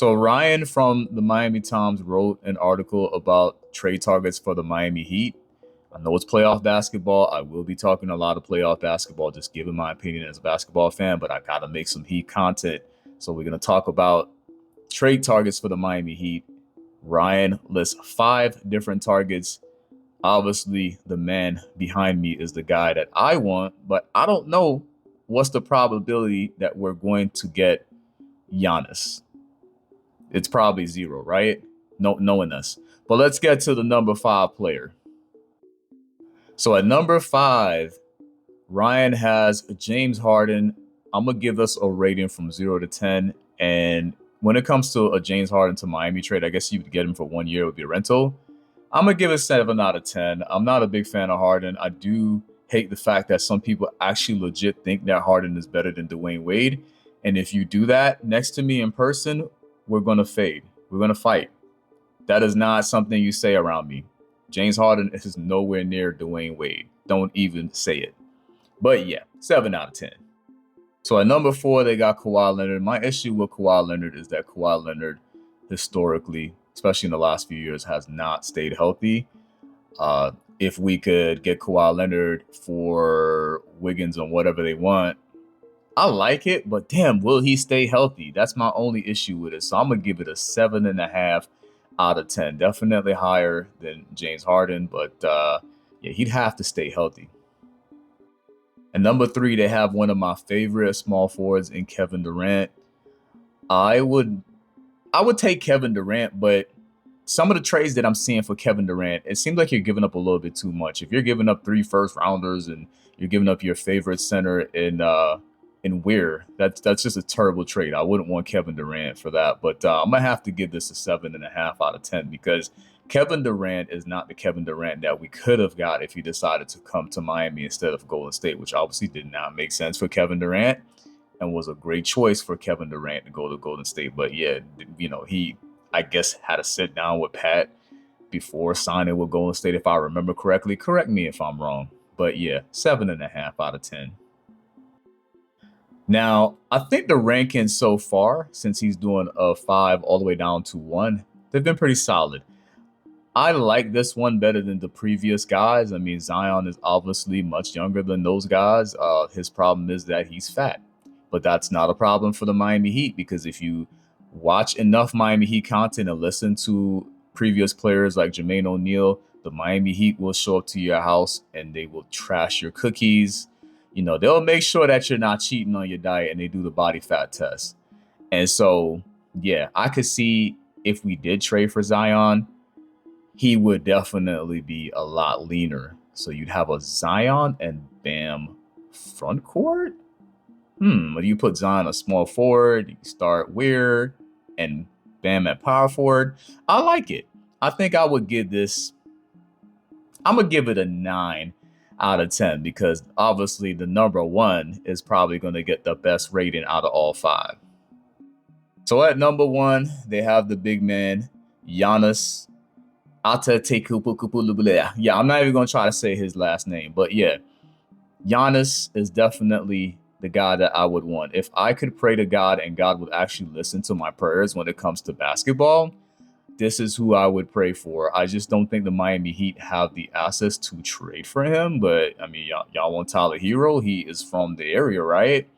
So Ryan from the Miami Times wrote an article about trade targets for the Miami Heat. I know it's playoff basketball. I will be talking a lot of playoff basketball, just giving my opinion as a basketball fan, but I gotta make some Heat content. So we're gonna talk about trade targets for the Miami Heat. Ryan lists 5 different targets. Obviously, the man behind me is the guy that I want, but I don't know what's the probability that we're going to get Giannis. It's probably zero, right? No, knowing us. But let's get to the number 5 player. So at number 5, Ryan has James Harden. I'm gonna give us a rating from 0 to 10. And when it comes to a James Harden to Miami trade, I guess you would get him for 1 year with your rental. I'm gonna give it 7 out of 10. I'm not a big fan of Harden. I do hate the fact that some people actually legit think that Harden is better than Dwayne Wade. And if you do that next to me in person, we're gonna fade. We're gonna fight. That is not something you say around me. James Harden is nowhere near Dwayne Wade. Don't even say it. But yeah, 7 out of 10. So at number 4, they got Kawhi Leonard. My issue with Kawhi Leonard is that Kawhi Leonard, historically, especially in the last few years, has not stayed healthy. If we could get Kawhi Leonard for Wiggins and whatever they want, I like it, but damn, will he stay healthy? That's my only issue with it. So I'm gonna give it a 7.5 out of 10. Definitely higher than James Harden, but yeah, he'd have to stay healthy. And number 3, they have one of my favorite small forwards in Kevin Durant. I would take Kevin Durant, but some of the trades that I'm seeing for Kevin Durant, it seems like you're giving up a little bit too much. If you're giving up 3 first rounders and you're giving up your favorite center in Weir, that's just a terrible trade. I wouldn't want Kevin Durant for that. But I'm gonna have to give this a 7.5 out of 10 because Kevin Durant is not the Kevin Durant that we could have got if he decided to come to Miami instead of Golden State, which obviously did not make sense for Kevin Durant and was a great choice for Kevin Durant to go to Golden State. But yeah, he, I guess, had to sit down with Pat before signing with Golden State, if I remember correctly. Correct me if I'm wrong. But yeah, 7.5 out of 10. Now, I think the rankings so far, since he's doing a 5 all the way down to 1, they've been pretty solid. I like this one better than the previous guys. I mean, Zion is obviously much younger than those guys. His problem is that he's fat, but that's not a problem for the Miami Heat because if you watch enough Miami Heat content and listen to previous players like Jermaine O'Neal, the Miami Heat will show up to your house and they will trash your cookies. They'll make sure that you're not cheating on your diet and they do the body fat test. And so, yeah, I could see if we did trade for Zion, he would definitely be a lot leaner. So you'd have a Zion and Bam front court. When you put Zion a small forward, you start Weir and Bam at power forward. I like it. I think I would give this. I'm gonna give it a 9 out of 10 because obviously the number 1 is probably going to get the best rating out of all 5. So at number 1, they have the big man Giannis Antetokounmpo. Yeah, I'm not even going to try to say his last name, but yeah, Giannis is definitely the guy that I would want. If I could pray to God and God would actually listen to my prayers when it comes to basketball, this is who I would pray for. I just don't think the Miami Heat have the assets to trade for him. But I mean, y'all want Tyler Hero? He is from the area, right?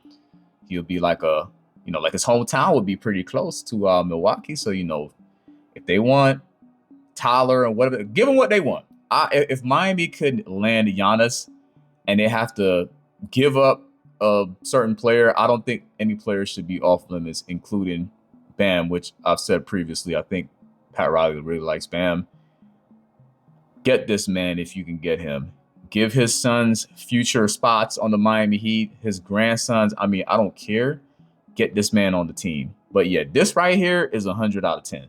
He'll be like like his hometown would be pretty close to Milwaukee. So if they want Tyler and whatever, give them what they want. If Miami could land Giannis and they have to give up a certain player, I don't think any player should be off limits, including Bam, which I've said previously. I think Pat Riley really likes Bam. Get this man if you can get him. Give his sons future spots on the Miami Heat, his grandsons. I mean, I don't care. Get this man on the team. But yeah, this right here is 100 out of 10.